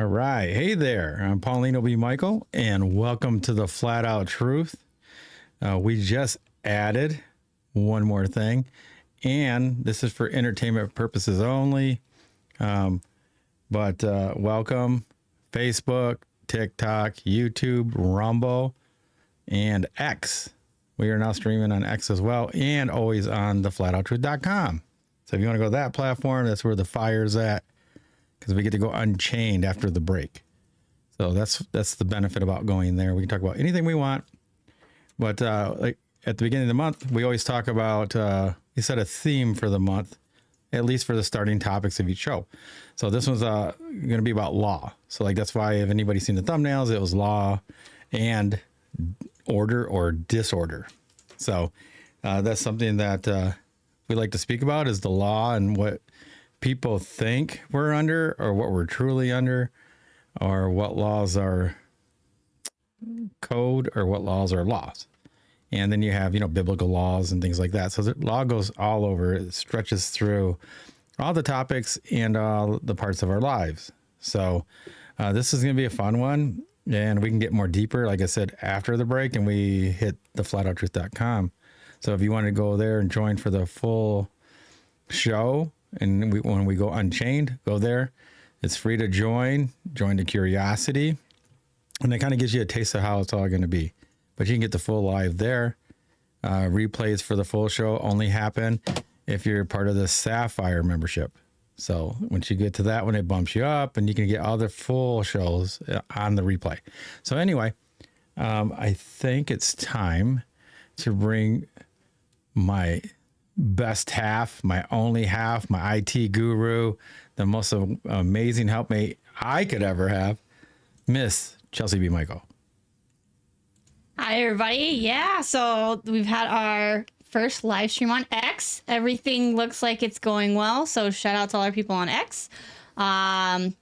All right. Hey there. I'm Paulino B Michael, and welcome to the Flat Out Truth. We just added one more thing, and this is for entertainment purposes only. But welcome Facebook, TikTok, YouTube, Rumble, and X. We are now streaming on X as well, and always on theflatouttruth.com. So if you want to go to that platform, that's where the fire's at, because we get to go unchained after the break. So that's the benefit about going there. We can talk about anything we want. But like at the beginning of the month, we always talk about, we set a theme for the month, at least for the starting topics of each show. So this one's going to be about law. So like that's why if anybody's seen the thumbnails, it was law and order or disorder. So that's something that we like to speak about, is the law and what people think we're under, or what we're truly under, or what laws are code, or what laws are laws. And then you have, biblical laws and things like that. So the law goes all over. It stretches through all the topics and all the parts of our lives. So this is going to be a fun one, and we can get more deeper, like I said, after the break, and we hit theflatouttruth.com. So if you want to go there and join for the full show, and when we go unchained, go there. It's free to join the curiosity, and it kind of gives you a taste of how it's all going to be. But you can get the full live there. Replays for the full show only happen if you're part of the Sapphire membership. So once you get to that one, it bumps you up, and you can get all the full shows on the replay. So anyway, I think it's time to bring my best half, my only half, my IT guru, the most amazing helpmate I could ever have, Miss Chelsey B Michael. Hi, everybody. Yeah, so we've had our first live stream on X. Everything looks like it's going well, so shout out to all our people on X. And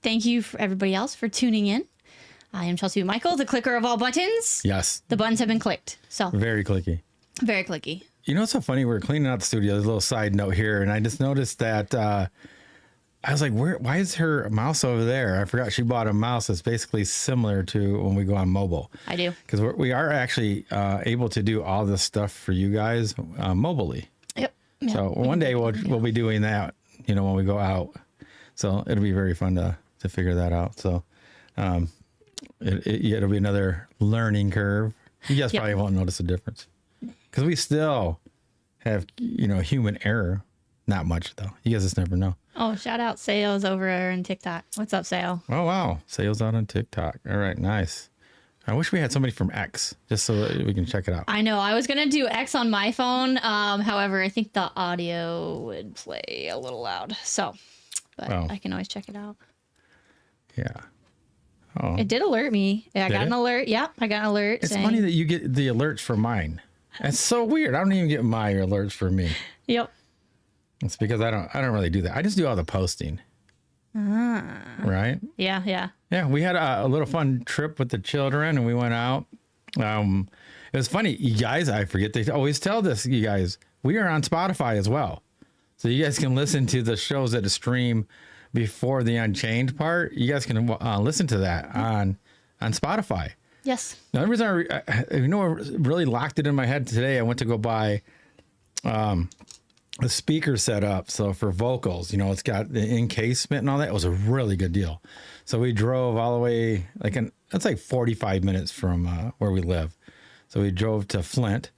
thank you for everybody else for tuning in. I am Chelsey B Michael, the clicker of all buttons. Yes. The buttons have been clicked. So very clicky. Very clicky. You know what's so funny? We're cleaning out the studio. There's a little side note here, and I just noticed that I was like, why is her mouse over there? I forgot she bought a mouse that's basically similar to when we go on mobile. I do. Because we are actually able to do all this stuff for you guys mobilely. Yep. So one day we'll be doing that, when we go out. So it'll be very fun to figure that out. So it'll be another learning curve. You guys probably won't notice a difference, because we still have, human error. Not much, though. You guys just never know. Oh, shout out Sales over on TikTok. What's up, Sale? Oh, wow. Sales out on TikTok. All right, nice. I wish we had somebody from X, just so that we can check it out. I know. I was going to do X on my phone. However, I think the audio would play a little loud. So, but I can always check it out. Yeah. Oh. It did alert me. I got an alert. Yep, I got an alert. It's funny that you get the alerts for mine. That's so weird. I don't even get my alerts for me. Yep. It's because I don't really do that. I just do all the posting. Right? Yeah. Yeah, we had a little fun trip with the children, and we went out. It was funny. You guys, I forget to always tell this, you guys, we are on Spotify as well. So you guys can listen to the shows that stream before the Unchained part. You guys can listen to that on Spotify. Yes. Now, the reason what really locked it in my head today, I went to go buy a speaker set up. So for vocals, it's got the encasement and all that. It was a really good deal. So we drove all the way, that's like 45 minutes from where we live. So we drove to Flint,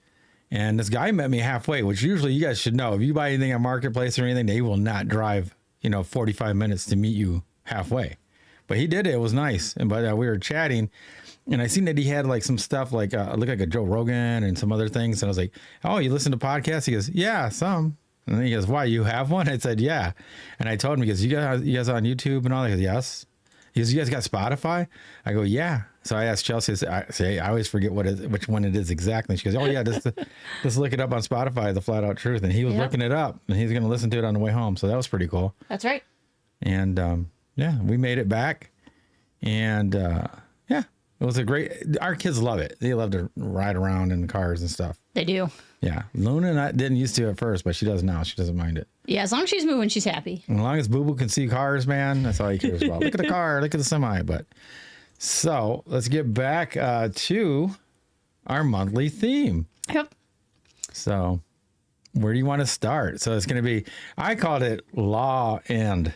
and this guy met me halfway, which usually you guys should know. If you buy anything on Marketplace or anything, they will not drive, 45 minutes to meet you halfway. But he did it. It was nice. And but we were chatting, and I seen that he had like some stuff like looked like a Joe Rogan and some other things. And I was like, "Oh, you listen to podcasts?" He goes, "Yeah, some." And then he goes, "Why, you have one?" I said, "Yeah." And I told him, he goes, you guys on YouTube and all that?" He goes, "Yes." He goes, "You guys got Spotify?" I go, "Yeah." So I asked Chelsey, I always forget which one it is exactly. She goes, "Oh yeah, just look it up on Spotify, The Flat Out Truth." And he was looking it up, and he's going to listen to it on the way home. So that was pretty cool. That's right. And we made it back, and It was a great. Our kids love it. They love to ride around in cars and stuff. They do. Yeah, Luna and I didn't used to at first, but she does now. She doesn't mind it. Yeah, as long as she's moving, she's happy. And as long as Boo Boo can see cars, man, that's all he cares about. Look at the car, look at the semi. But so let's get back to our monthly theme. Yep. So where do you want to start? So it's going to be, I called it Law and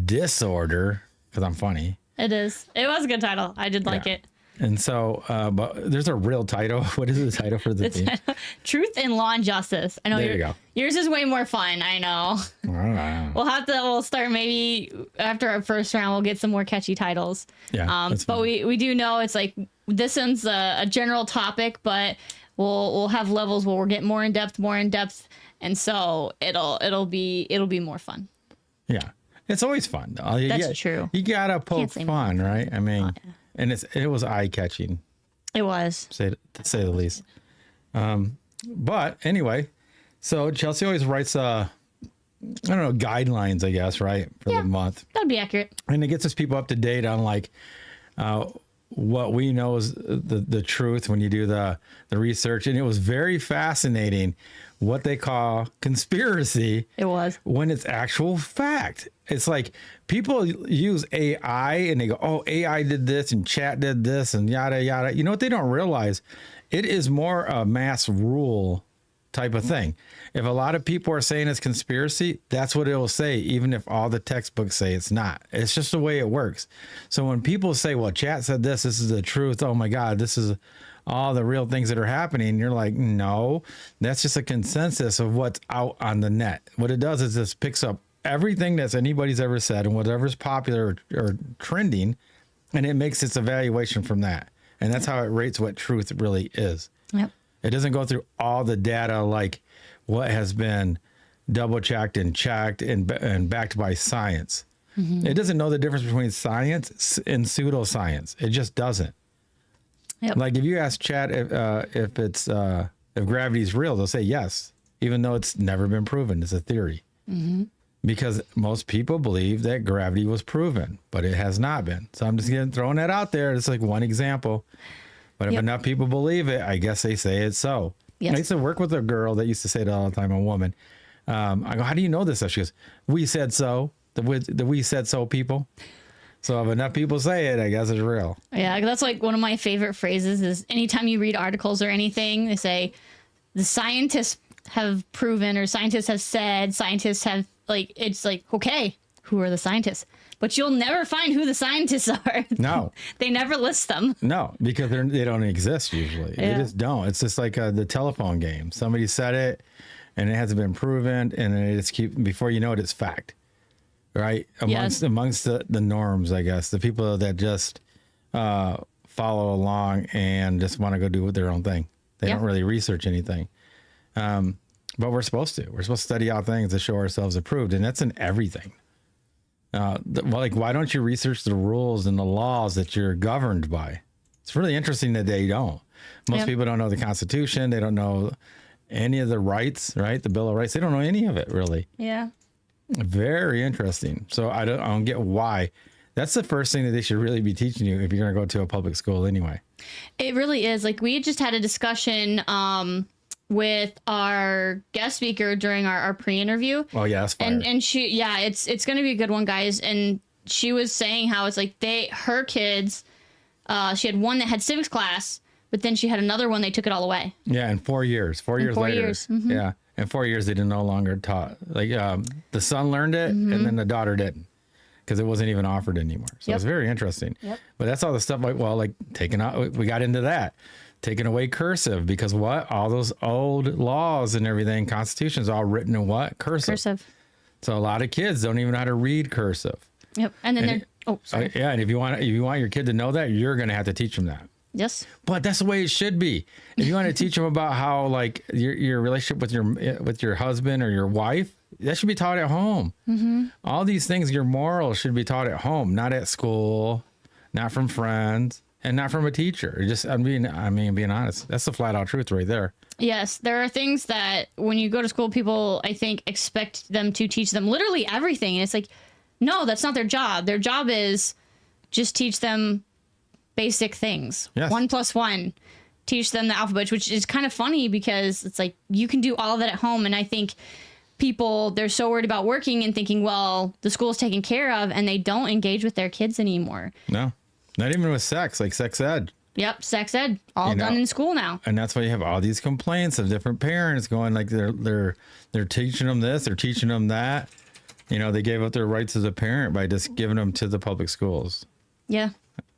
Disorder because I'm funny. It is. It was a good title. I did like it. And so, but there's a real title. What is the title for the theme? Truth in Law and Justice. I know There you go. Yours is way more fun. I know. Wow. We'll start maybe after our first round. We'll get some more catchy titles. Yeah. But we do know it's like this one's a general topic, but we'll have levels where we'll get more in depth, and so it'll be more fun. Yeah. It's always fun. Though. That's true. You gotta poke fun, right? I mean, yeah. And it was eye catching. It was. To say the least. But anyway, so Chelsey always writes guidelines, I guess, right, for the month, That'd be accurate. and it gets us people up to date on like what we know is the truth when you do the research, and it was very fascinating what they call conspiracy. It was. When it's actual fact. It's like people use AI and they go, oh, AI did this and chat did this and yada, yada. You know what they don't realize? It is more a mass rule type of thing. If a lot of people are saying it's conspiracy, that's what it will say, even if all the textbooks say it's not. It's just the way it works. So when people say, well, chat said this is the truth. Oh my God, this is all the real things that are happening. You're like, no, that's just a consensus of what's out on the net. What it does is this picks up everything that's anybody's ever said and whatever's popular or trending, and it makes its evaluation from that. And that's how it rates what truth really is. Yep. It doesn't go through all the data like what has been double checked and checked and backed by science. Mm-hmm. It doesn't know the difference between science and pseudoscience. It just doesn't. Yep. Like if you ask Chat if gravity is real, they'll say yes, even though it's never been proven. It's a theory. Mm-hmm. Because most people believe that gravity was proven, but it has not been. So I'm just throwing that out there. It's like one example. But if enough people believe it, I guess they say it's so. Yes. I used to work with a girl that used to say that all the time, a woman. I go, how do you know this stuff? She goes, we said so. The we said so people. So if enough people say it, I guess it's real. Yeah, that's like one of my favorite phrases is anytime you read articles or anything, they say the scientists have proven or scientists have said, scientists have it's like, okay, who are the scientists? But you'll never find who the scientists are. No. They never list them. No, because they don't exist usually. Yeah. They just don't. It's just like the telephone game. Somebody said it and it hasn't been proven, and then it just before you know it, it's fact. Right? Amongst the norms, I guess. The people that just follow along and just want to go do their own thing. They don't really research anything. But we're supposed to. We're supposed to study out things to show ourselves approved, and that's in everything. Why don't you research the rules and the laws that you're governed by? It's really interesting that they don't. Most people don't know the Constitution. They don't know any of the rights, right? The Bill of Rights. They don't know any of it, really. Yeah. Very interesting. So I don't get why. That's the first thing that they should really be teaching you if you're going to go to a public school anyway. It really is. Like we just had a discussion with our guest speaker during our pre-interview. Oh yeah, that's fire. And she, it's going to be a good one, guys. And she was saying how it's like her kids, she had one that had civics class, but then she had another one, they took it all away. Yeah, in 4 years. 4 years later. Mm-hmm. Yeah, in 4 years they did no longer taught. Like the son learned it, and then the daughter didn't, because it wasn't even offered anymore. So it's very interesting. Yep. But that's all the stuff like taking out. We got into that. Taking away cursive, because all those old laws and everything, constitutions, all written in what? Cursive. So a lot of kids don't even know how to read cursive. Yep. And then sorry. Yeah, and if you want your kid to know that, you're going to have to teach them that. Yes. But that's the way it should be. If you want to teach them about how like your relationship with your husband or your wife, that should be taught at home. Mm-hmm. All these things, your morals should be taught at home, not at school, not from friends. And not from a teacher. I'm being honest. That's the flat out truth right there. Yes, there are things that when you go to school, people, I think, expect them to teach them literally everything. And it's like, no, that's not their job. Their job is just teach them basic things. Yes. 1 + 1. Teach them the alphabet, which is kind of funny because it's like you can do all of that at home. And I think people, they're so worried about working and thinking, well, the school's taken care of, and they don't engage with their kids anymore. No, not even with sex, like sex ed. Yep, sex ed, all done in school now. And that's why you have all these complaints of different parents going like they're teaching them this, they're teaching them that. You know, they gave up their rights as a parent by just giving them to the public schools. Yeah.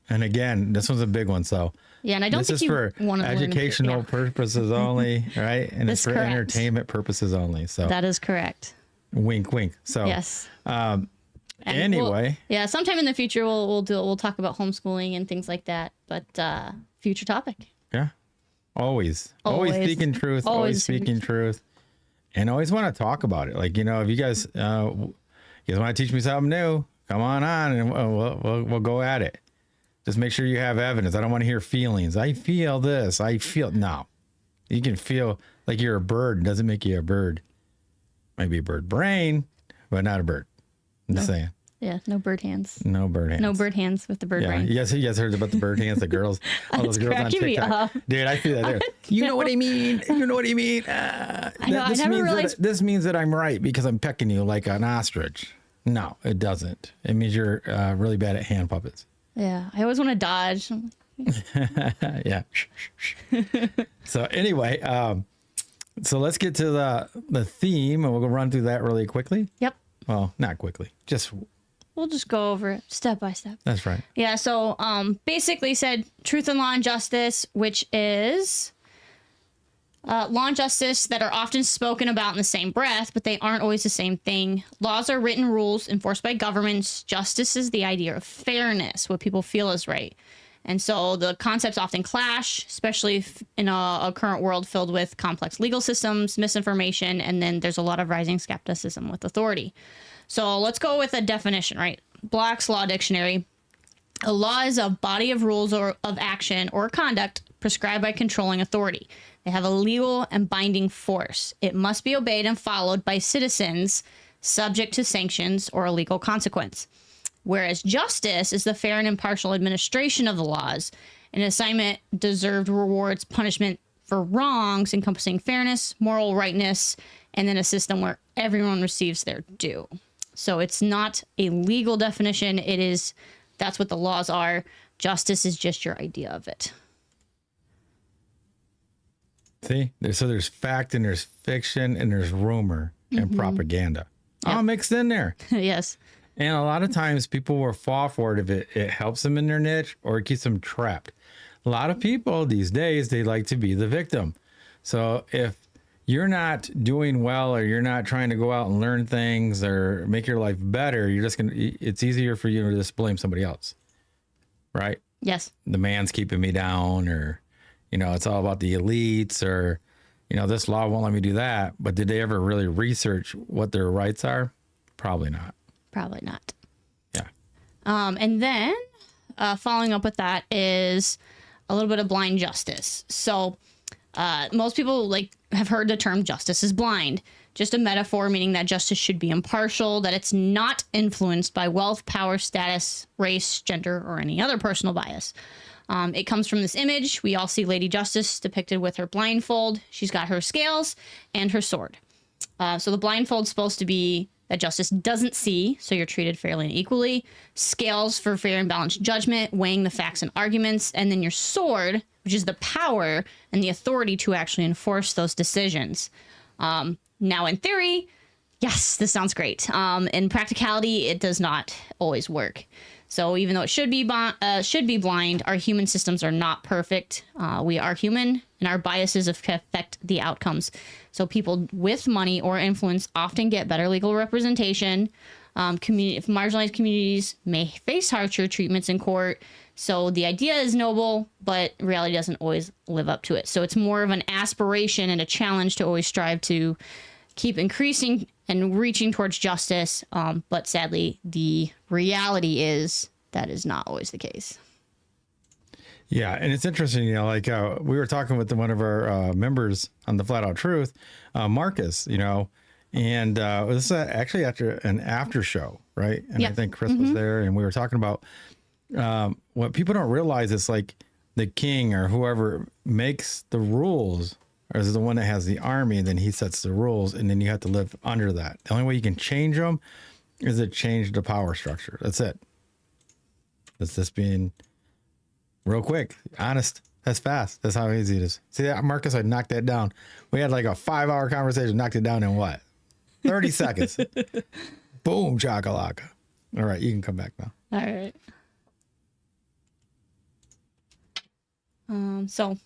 And again, this one's a big one. So yeah, and I don't this think is for educational purposes only, right? And it's for entertainment purposes only. So that is correct. Wink, wink. So yes. Anyway, sometime in the future we'll talk about homeschooling and things like that. But future topic. Yeah, always speaking truth, always speaking truth, and always want to talk about it. Like, you know, if you guys want to teach me something new, come on and we'll go at it. Just make sure you have evidence. I don't want to hear feelings. I feel this. No. You can feel like you're a bird. It doesn't make you a bird. Might be a bird brain, but not a bird. I'm just saying. Yeah, no bird hands. No bird hands. No bird hands with the bird brain. You guys heard about the bird hands, the girls, all those girls on TikTok. Dude, I feel that there. You know what I mean? You know what I mean? I never realized. This means that I'm right because I'm pecking you like an ostrich. No, it doesn't. It means you're really bad at hand puppets. Yeah, I always want to dodge. Yeah. So anyway, so let's get to the theme, and we'll go run through that really quickly. Yep. Well, not quickly. We'll just go over it step by step. That's right. Yeah. So basically said truth and law and justice, which is law and justice that are often spoken about in the same breath, but they aren't always the same thing. Laws are written rules enforced by governments. Justice is the idea of fairness, what people feel is right. And so the concepts often clash, especially in a current world filled with complex legal systems, misinformation, and then there's a lot of rising skepticism with authority. So let's go with a definition, right? Black's Law Dictionary. A law is a body of rules or of action or conduct prescribed by controlling authority. They have a legal and binding force. It must be obeyed and followed by citizens subject to sanctions or a legal consequence. Whereas justice is the fair and impartial administration of the laws. An assignment deserved rewards punishment for wrongs encompassing fairness, moral rightness, and then a system where everyone receives their due. So it's not a legal definition. That's what the laws are. Justice is just your idea of it. See, so there's fact and there's fiction and there's rumor and propaganda all mixed in there. Yes. And a lot of times people will fall for it if it helps them in their niche or it keeps them trapped. A lot of people these days, they like to be the victim. So if you're not doing well or you're not trying to go out and learn things or make your life better, it's easier for you to just blame somebody else. Right? Yes. The man's keeping me down, or, it's all about the elites, or, this law won't let me do that. But did they ever really research what their rights are? Probably not. Probably not. Yeah. And then following up with that is a little bit of blind justice. So most people have heard the term justice is blind, just a metaphor meaning that justice should be impartial, that it's not influenced by wealth, power, status, race, gender, or any other personal bias. It comes from this image. We all see Lady Justice depicted with her blindfold. She's got her scales and her sword. So the blindfold's supposed to be that justice doesn't see, so you're treated fairly and equally. Scales for fair and balanced judgment, weighing the facts and arguments. And then your sword, which is the power and the authority to actually enforce those decisions. Now, in theory, yes, this sounds great. In practicality, it does not always work. So even though it should be blind, our human systems are not perfect. We are human, and our biases affect the outcomes. So people with money or influence often get better legal representation. Marginalized communities may face harsher treatments in court. So the idea is noble, but reality doesn't always live up to it. So it's more of an aspiration and a challenge to always strive to keep increasing and reaching towards justice. But sadly, the reality is that is not always the case. Yeah. And it's interesting, we were talking with one of our members on the Flat Out Truth, Marcus, and this is actually after an after show, right? And I think Chris was there, and we were talking about, what people don't realize is like the king or whoever makes the rules or is the one that has the army, and then he sets the rules, and then you have to live under that. The only way you can change them is to change the power structure. That's it. That's just being real quick, honest. That's fast. That's how easy it is. See that, Marcus? I knocked that down. We had like a 5-hour conversation, knocked it down in what? 30 seconds. Boom, chakalaka. All right, you can come back now. All right. So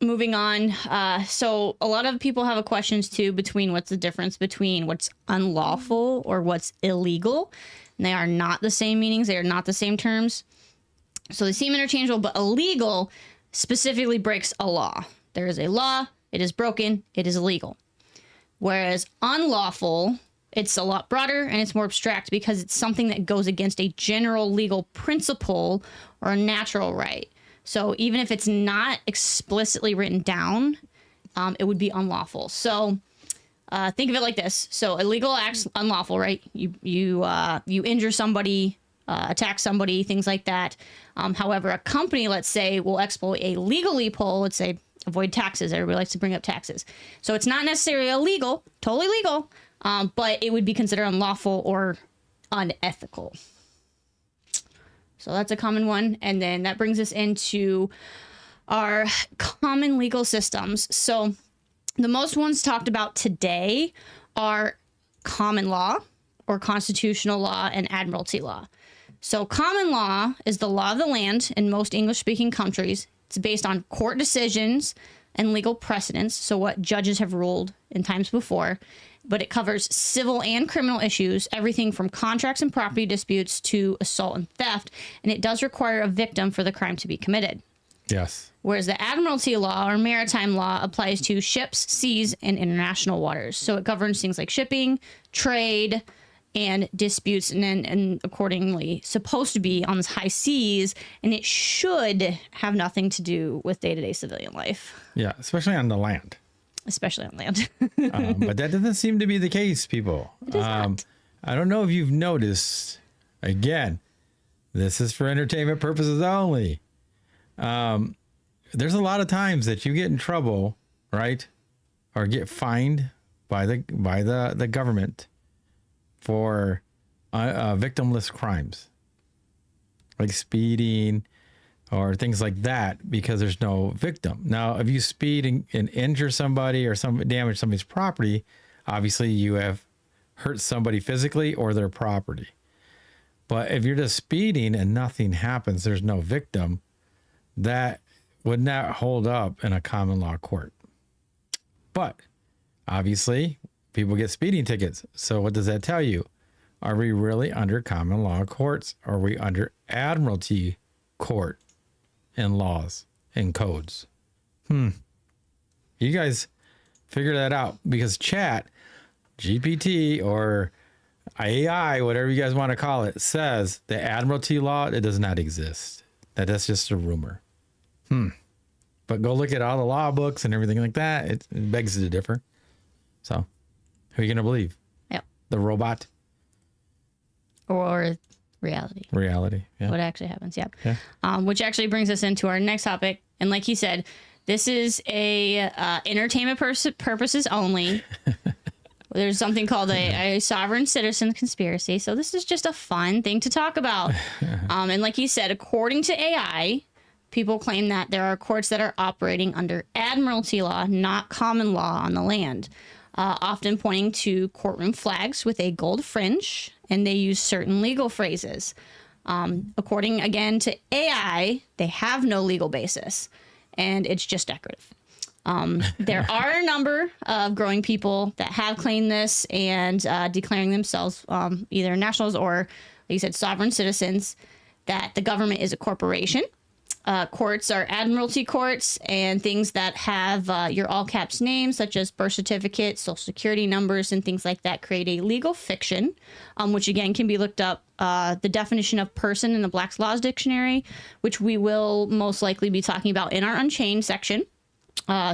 moving on. So a lot of people have questions too between what's the difference between what's unlawful or what's illegal. And they are not the same meanings. They are not the same terms. So they seem interchangeable, but illegal specifically breaks a law. There is a law. It is broken. It is illegal. Whereas unlawful, it's a lot broader and it's more abstract because it's something that goes against a general legal principle or a natural right. So even if it's not explicitly written down, it would be unlawful. So think of it like this. So illegal acts unlawful, right? You injure somebody, attack somebody, things like that. However, a company, let's say, will exploit a legal loophole. Let's say avoid taxes. Everybody likes to bring up taxes. So it's not necessarily illegal, totally legal, but it would be considered unlawful or unethical. So that's a common one. And then that brings us into our common legal systems. So the most ones talked about today are common law or constitutional law and admiralty law. So common law is the law of the land in most English-speaking countries. It's based on court decisions and legal precedents, so what judges have ruled in times before. But it covers civil and criminal issues, everything from contracts and property disputes to assault and theft, and it does require a victim for the crime to be committed. Yes. Whereas the admiralty law or maritime law applies to ships, seas, and international waters. So it governs things like shipping, trade, and disputes, and accordingly supposed to be on the high seas, and it should have nothing to do with day-to-day civilian life. Yeah, especially on the land. Especially on land. But that doesn't seem to be the case, people. It is not. I don't know if you've noticed, again, this is for entertainment purposes only. There's a lot of times that you get in trouble, right? Or get fined by the government for victimless crimes like speeding or things like that, because there's no victim. Now, if you speed and injure somebody or damage somebody's property, obviously you have hurt somebody physically or their property. But if you're just speeding and nothing happens, there's no victim, that would not hold up in a common law court. But obviously people get speeding tickets. So what does that tell you? Are we really under common law courts? Are we under admiralty court and laws and codes? You guys figure that out, because chat, GPT or AI, whatever you guys want to call it, says the admiralty law, it does not exist. That's just a rumor. But go look at all the law books and everything like that. It begs to differ. So who are you going to believe? Yep. The robot? Or reality. Reality. Yeah. What actually happens. Yep. Yeah. Which actually brings us into our next topic. And like he said, this is a entertainment purposes only. There's something called a sovereign citizen conspiracy. So this is just a fun thing to talk about. And like he said, according to AI, people claim that there are courts that are operating under admiralty law, not common law on the land, often pointing to courtroom flags with a gold fringe, and they use certain legal phrases. According, again, to AI, they have no legal basis, and it's just decorative. There are a number of growing people that have claimed this and declaring themselves either nationals or, like you said, sovereign citizens, that the government is a corporation. Courts are admiralty courts, and things that have your all caps names, such as birth certificates, social security numbers, and things like that, create a legal fiction, which again can be looked up. The definition of person in the Black's Laws Dictionary, which we will most likely be talking about in our Unchained section.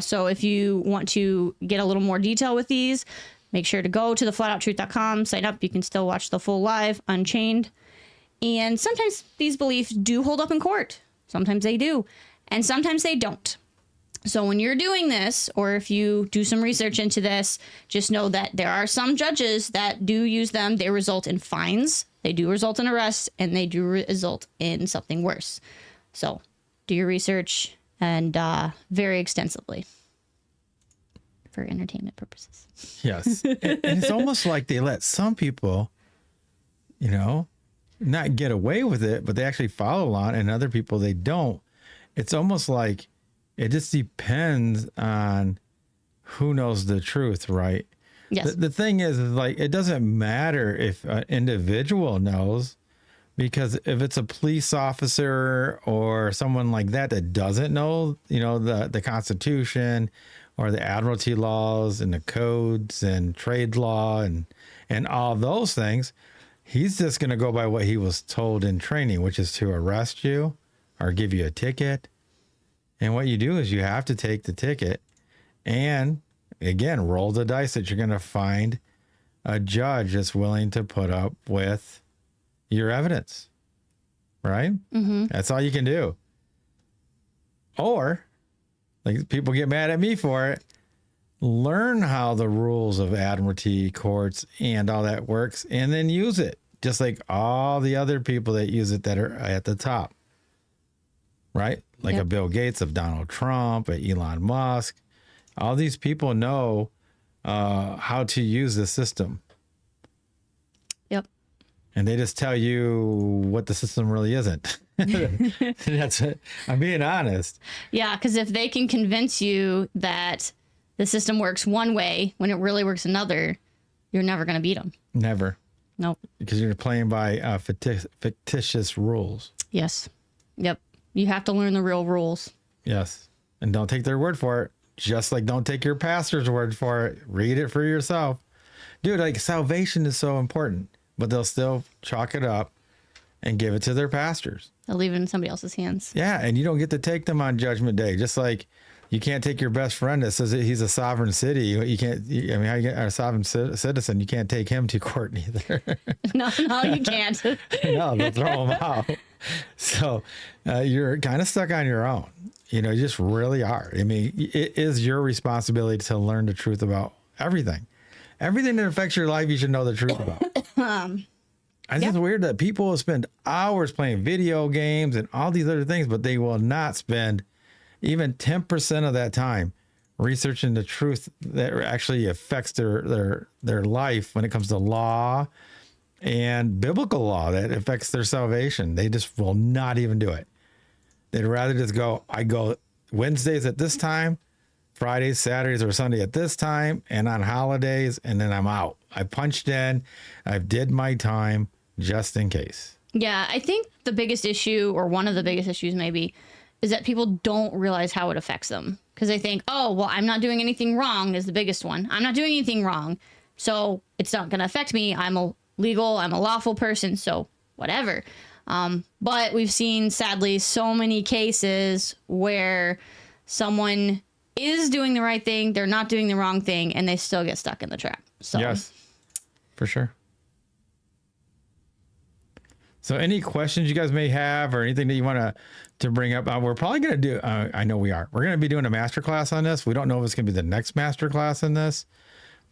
So if you want to get a little more detail with these, make sure to go to theflatouttruth.com, sign up. You can still watch the full live Unchained. And sometimes these beliefs do hold up in court. Sometimes they do. And sometimes they don't. So when you're doing this, or if you do some research into this, just know that there are some judges that do use them. They result in fines. They do result in arrests, and they do result in something worse. So do your research, and very extensively for entertainment purposes. Yes. And it's almost like they let some people, you know, not get away with it, but they actually follow along, and other people, they don't. It's almost like it just depends on who knows the truth, right? Yes. The thing is, like, it doesn't matter if an individual knows, because if it's a police officer or someone like that that doesn't know, you know, the Constitution or the admiralty laws and the codes and trade law and all those things, he's just going to go by what he was told in training, which is to arrest you or give you a ticket. And what you do is you have to take the ticket and, again, roll the dice that you're going to find a judge that's willing to put up with your evidence, right? Mm-hmm. That's all you can do. Or, like, people get mad at me for it, learn how the rules of admiralty courts and all that works, and then use it, just like all the other people that use it that are at the top, right? Like a Bill Gates, of Donald Trump, a Elon Musk. All these people know how to use the system. Yep. And they just tell you what the system really isn't. That's it. I'm being honest. Yeah, because if they can convince you that the system works one way when it really works another, you're never going to beat them. Never. Nope. Because you're playing by fictitious rules. Yes. Yep. You have to learn the real rules. Yes. And don't take their word for it. Just like don't take your pastor's word for it. Read it for yourself. Dude, like, salvation is so important, but they'll still chalk it up and give it to their pastors. They'll leave it in somebody else's hands. Yeah. And you don't get to take them on Judgment Day. Just like you can't take your best friend that says that he's a sovereign city. You can't, I mean, how you get a sovereign citizen, you can't take him to court either. No, you can't. No, they'll throw him out. So you're kind of stuck on your own. You know, you just really are. I mean, it is your responsibility to learn the truth about everything. Everything that affects your life, you should know the truth about. I think it's weird that people will spend hours playing video games and all these other things, but they will not spend even 10% of that time researching the truth that actually affects their life when it comes to law and biblical law that affects their salvation. They just will not even do it. They'd rather just go, I go Wednesdays at this time, Fridays, Saturdays, or Sunday at this time, and on holidays, and then I'm out. I punched in, I've did my time just in case. Yeah, I think the biggest issue, or one of the biggest issues maybe, is that people don't realize how it affects them. Because they think, oh, well, I'm not doing anything wrong is the biggest one. I'm not doing anything wrong, so it's not going to affect me. I'm a legal, I'm a lawful person, so whatever. But we've seen, sadly, so many cases where someone is doing the right thing, they're not doing the wrong thing, and they still get stuck in the trap. So yes, for sure. So any questions you guys may have or anything that you want to bring up, we're probably going to do, I know we are. We're going to be doing a masterclass on this. We don't know if it's going to be the next masterclass in this,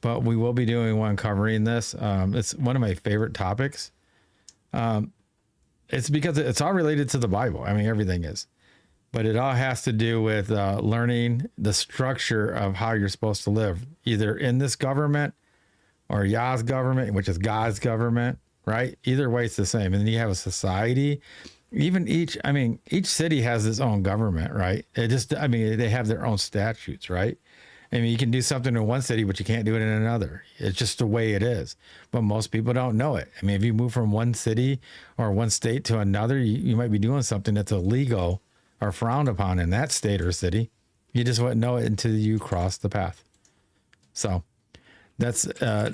but we will be doing one covering this. It's one of my favorite topics. It's because it's all related to the Bible. I mean, everything is. But it all has to do with learning the structure of how you're supposed to live, either in this government or Yah's government, which is God's government, right? Either way, it's the same. And then you have a society. Even each city has its own government, right? They have their own statutes, right? I mean, you can do something in one city, but you can't do it in another. It's just the way it is. But most people don't know it. I mean, if you move from one city or one state to another, you might be doing something that's illegal or frowned upon in that state or city. You just wouldn't know it until you cross the path. So that's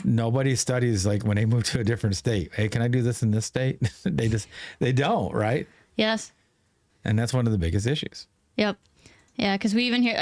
nobody studies like when they move to a different state. Hey, can I do this in this state? they don't, right? yes. And that's one of the biggest issues. Yep. Yeah, because we even hear,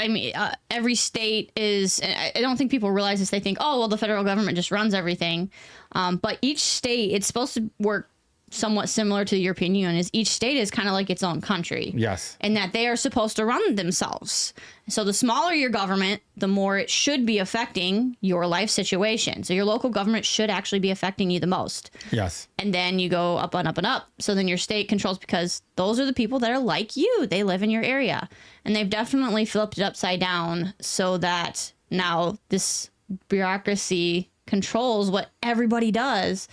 every state is, I don't think people realize this. They think, oh, well, the federal government just runs everything. But each state, it's supposed to work somewhat similar to the European Union is each state is kind of like its own country. Yes. And that they are supposed to run themselves. So the smaller your government, the more it should be affecting your life situation. So your local government should actually be affecting you the most. Yes. And then you go up and up and up. So then your state controls because those are the people that are like you. They live in your area. And they've definitely flipped it upside down so that now this bureaucracy controls what everybody does.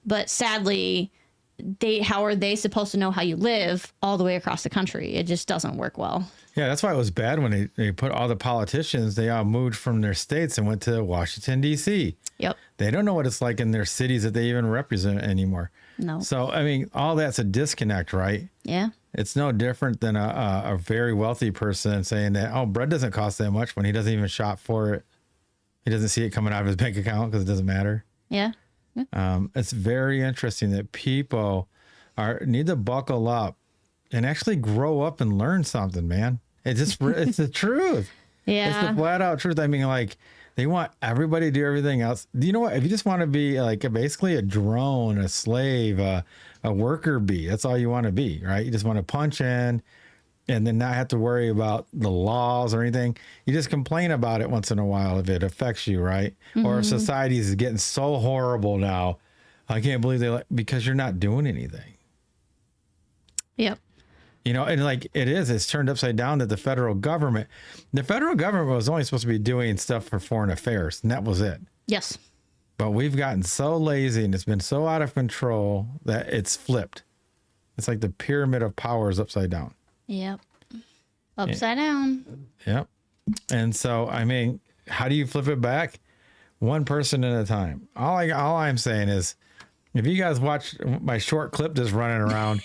But sadly, how are they supposed to know how you live all the way across the country? It just doesn't work well. Yeah, that's why it was bad when they put all the politicians, they all moved from their states and went to Washington, D.C. Yep. They don't know what it's like in their cities that they even represent anymore. No. So, I mean, all that's a disconnect, right? Yeah. It's no different than a very wealthy person saying that, oh, bread doesn't cost that much when he doesn't even shop for it. He doesn't see it coming out of his bank account because it doesn't matter. Yeah. It's very interesting that people need to buckle up and actually grow up and learn something, man. It's the truth. Yeah. It's the flat out truth. I mean, like, they want everybody to do everything else. Do you know what? If you just want to be like basically a drone, a slave, a worker bee, that's all you want to be, right? You just want to punch in and then not have to worry about the laws or anything. You just complain about it once in a while if it affects you, right? Mm-hmm. Or society is getting so horrible now. I can't believe because you're not doing anything. Yep. You know, and like it's turned upside down that the federal government was only supposed to be doing stuff for foreign affairs, and that was it. Yes. But we've gotten so lazy and it's been so out of control that it's flipped. It's like the pyramid of power is upside down. Yep. Upside down. Yep. And so, I mean, how do you flip it back? One person at a time. All I'm saying is, if you guys watch my short clip just running around,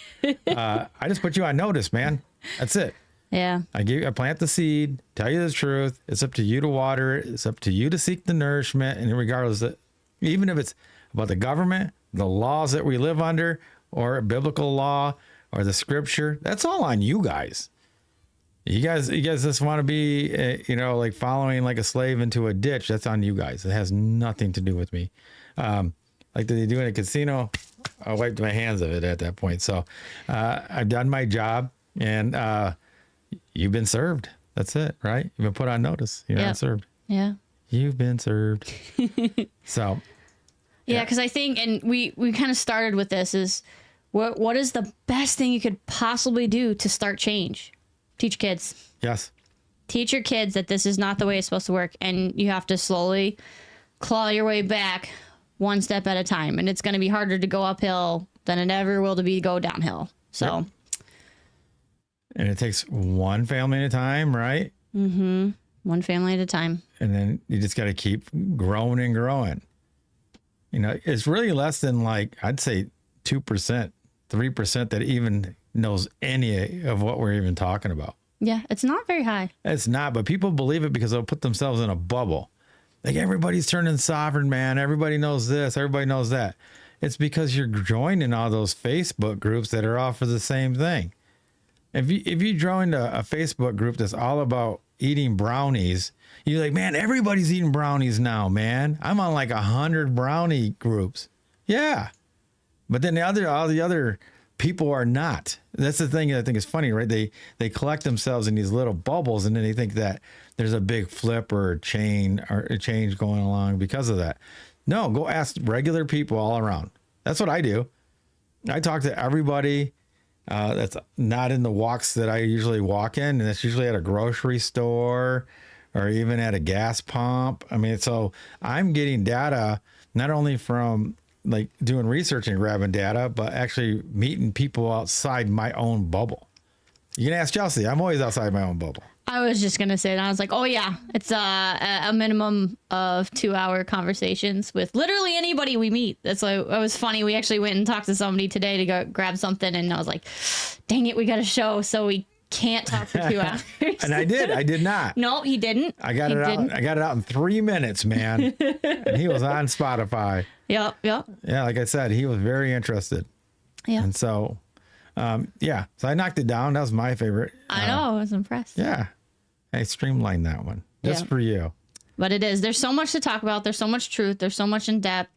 I just put you on notice, man. That's it. Yeah. I plant the seed, tell you the truth. It's up to you to water it. It's up to you to seek the nourishment. And regardless of, even if it's about the government, the laws that we live under, or biblical law, or the scripture, that's all on you guys. You guys just want to be, like following like a slave into a ditch. That's on you guys. It has nothing to do with me. Like they do in a casino, I wiped my hands of it at that point. So I've done my job, and you've been served. That's it, right? You've been put on notice. You're not served. Yeah. You've been served. So. Yeah, because I think, and we kind of started with this, is what is the best thing you could possibly do to start change? Teach kids. Yes. Teach your kids that this is not the way it's supposed to work, and you have to slowly claw your way back one step at a time. And it's going to be harder to go uphill than it ever will to go downhill. So. Yep. And it takes one family at a time, right? Mm-hmm. One family at a time. And then you just got to keep growing and growing. You know, it's really less than like, I'd say 2%, 3% that even knows any of what we're even talking about. Yeah, it's not very high. It's not, but people believe it because they'll put themselves in a bubble. Like everybody's turning sovereign, man. Everybody knows this. Everybody knows that. It's because you're joining all those Facebook groups that are all for the same thing. If you joined a Facebook group that's all about eating brownies, you're like, man, everybody's eating brownies now, man. I'm on like 100 brownie groups. Yeah. But then all the other people are not. That's the thing that I think is funny, right? They collect themselves in these little bubbles, and then they think that there's a big flip or a change going along because of that. No, go ask regular people all around. That's what I do. I talk to everybody that's not in the walks that I usually walk in, and that's usually at a grocery store or even at a gas pump. I mean, so I'm getting data not only from like doing research and grabbing data, but actually meeting people outside my own bubble. You can ask Chelsey. I'm always outside my own bubble. I was just going to say that. I was like, oh, yeah, it's a minimum of 2-hour conversations with literally anybody we meet. That's why it was funny. We actually went and talked to somebody today to go grab something. And I was like, dang it, we got a show. So we can't talk for 2 hours. And I did not. No, he didn't. I got it out in 3 minutes, man. And he was on Spotify. Yep. Yeah, like I said, he was very interested. Yeah. And so, so I knocked it down. That was my favorite. I know. I was impressed. Yeah. I streamlined that one just for you. But it is. There's so much to talk about. There's so much truth. There's so much in depth.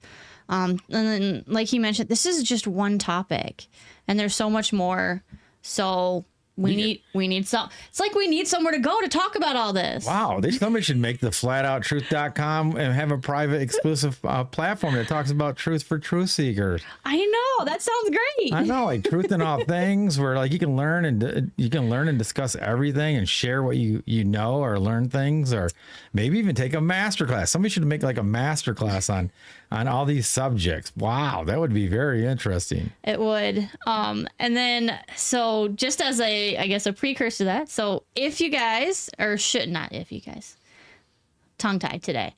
And then, like he mentioned, this is just one topic, and there's so much more. So we need some. It's like we need somewhere to go to talk about all this. Wow, somebody should make the flatouttruth.com and have a private exclusive platform that talks about truth for truth seekers. I know, that sounds great. I know, like truth in all things, where like you can learn and discuss everything and share what you know or learn things, or maybe even take a masterclass. Somebody should make like a masterclass on all these subjects. Wow, that would be very interesting. It would. And then, so just as I guess a precursor to that, so if you guys, or should not if you guys, tongue-tied today,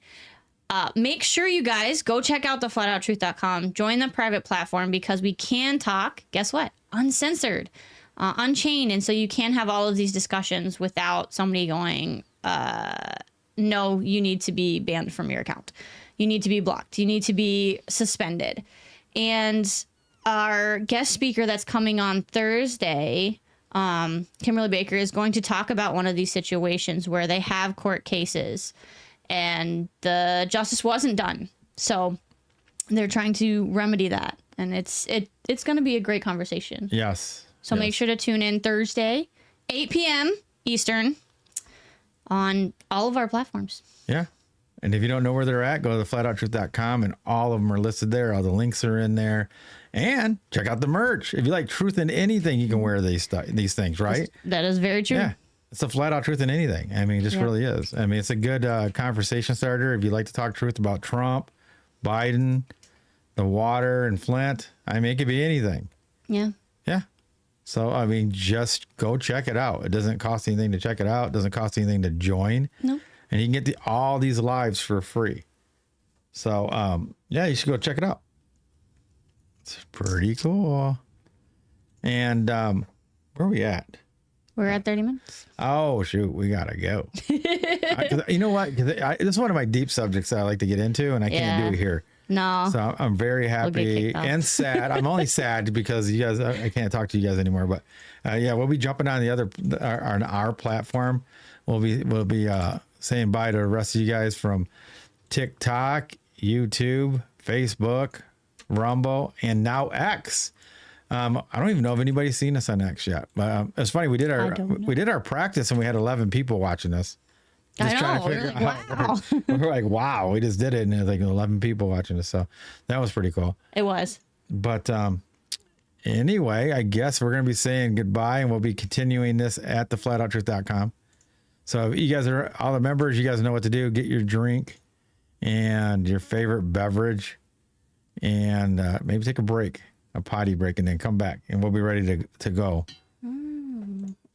make sure you guys go check out the flatouttruth.com, join the private platform, because we can talk, guess what, uncensored, unchained, and so you can have all of these discussions without somebody going, no, you need to be banned from your account. You need to be blocked. You need to be suspended. And our guest speaker that's coming on Thursday, Kimberly Baker, is going to talk about one of these situations where they have court cases and the justice wasn't done. So they're trying to remedy that. And it's going to be a great conversation. Yes. So make sure to tune in Thursday, 8 p.m. Eastern, on all of our platforms. Yeah. And if you don't know where they're at, go to theflatouttruth.com, and all of them are listed there. All the links are in there. And check out the merch. If you like truth in anything, you can wear these things, right? That is very true. Yeah. It's a flat out truth in anything. I mean, it just really is. I mean, it's a good conversation starter. If you like to talk truth about Trump, Biden, the water, and Flint, I mean, it could be anything. Yeah. Yeah. So, I mean, just go check it out. It doesn't cost anything to check it out. It doesn't cost anything to join. No. And you can get all these lives for free. So, yeah, you should go check it out. It's pretty cool. And where are we at? We're at 30 minutes. Oh, shoot. We got to go. You know what? This is one of my deep subjects that I like to get into, and I can't do it here. No. So I'm very happy and sad. I'm only sad because you guys, I can't talk to you guys anymore. But yeah, we'll be jumping on on our platform. We'll be saying bye to the rest of you guys from TikTok, YouTube, Facebook, Rumble, and now X. I don't even know if anybody's seen us on X yet. But it's funny, we did our practice and we had 11 people watching us. Just I know. We're like, wow, we just did it, and there's like 11 people watching us. So that was pretty cool. It was. But anyway, I guess we're gonna be saying goodbye, and we'll be continuing this at theflatouttruth.com. So if you guys are all the members, you guys know what to do. Get your drink and your favorite beverage, and maybe take a break, a potty break, and then come back, and we'll be ready to go.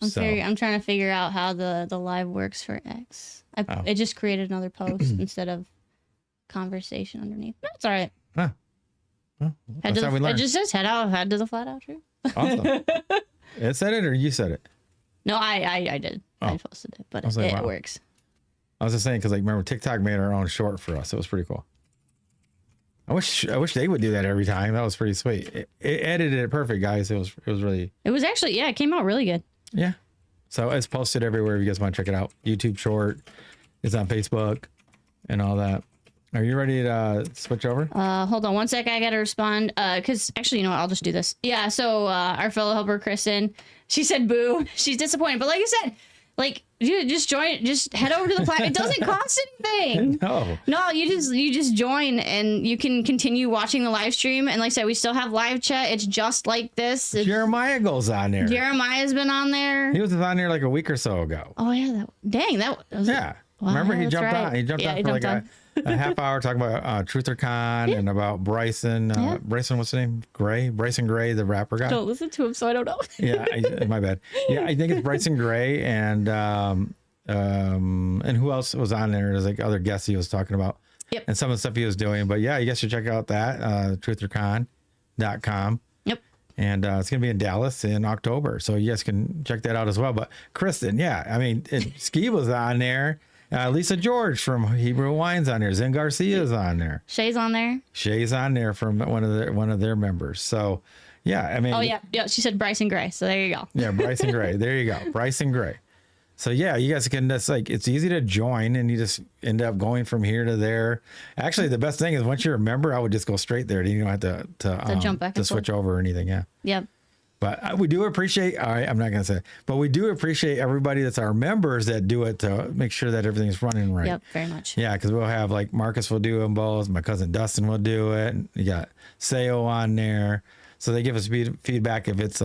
I'm trying to figure out how the live works for X. It just created another post instead of conversation underneath. That's all right. Huh. Well, that's how we learn. It just says head to the flat out truth. Awesome. It said it, or you said it? No, I did. Oh. I posted it, but like, it wow. works. I was just saying, because like, remember, TikTok made our own short for us. It was pretty cool. I wish they would do that every time. That was pretty sweet. It edited it perfect, guys. It was really. It was actually, it came out really good. Yeah. So it's posted everywhere if you guys want to check it out. YouTube short. It's on Facebook and all that. Are you ready to switch over? Hold on one sec. I got to respond. Because actually, you know what? I'll just do this. Yeah. So our fellow helper, Kristen, she said boo. She's disappointed. But like you said, like, you just join, just head over to the platform. It doesn't cost anything. No, you just join and you can continue watching the live stream. And like I said, we still have live chat. It's just like this. Jeremiah goes on there. Jeremiah's been on there. He was on there like a week or so ago. Oh yeah, that was yeah. Wow, remember he jumped right. on. He jumped on for like a half hour talking about TrutherCon and about Bryson. Bryson, what's his name? Bryson Gray, the rapper guy. Don't listen to him, so I don't know. Yeah, my bad. Yeah, I think it's Bryson Gray and who else was on there? There's like other guests he was talking about. Yep. And some of the stuff he was doing. But yeah, you guys should check out that TrutherCon.com. Yep. And it's going to be in Dallas in October. So you guys can check that out as well. But Kristen, yeah, I mean, Ski was on there. Lisa George from Hebrew Wine's on there. Zen Garcia's on there. Shay's on there. Shay's on there from one of their members. So, yeah, I mean. Oh yeah. She said Bryson Gray. So there you go. Yeah, Bryson Gray. There you go, Bryson Gray. So yeah, you guys can just it's easy to join and you just end up going from here to there. Actually, the best thing is once you're a member, I would just go straight there. You don't have to jump back to and switch forth. over or anything. Yeah. Yep. But we do appreciate, all right, I'm not going to say, but we do appreciate everybody that's our members that do it to make sure that everything's running right. Yep. Very much. Yeah, because we'll have Marcus will do them both. My cousin Dustin will do it. And you got Sayo on there. So they give us feedback if it's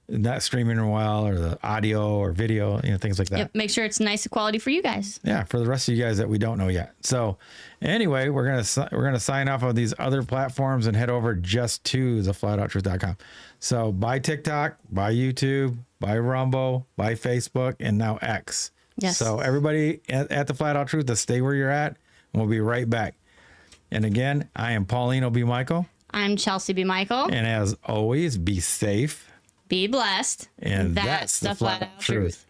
not streaming well or the audio or video, things like that. Yep. Make sure it's nice quality for you guys. Yeah, for the rest of you guys that we don't know yet. So anyway, we're gonna sign off of these other platforms and head over just to theflatouttruth.com. So buy TikTok, buy YouTube, buy Rumble, buy Facebook, and now X. Yes. So everybody at the Flat Out Truth, to stay where you're at, and we'll be right back. And again, I am Paulino B Michael. I'm Chelsey B Michael. And as always, be safe. Be blessed. And that's the Flat Out Truth.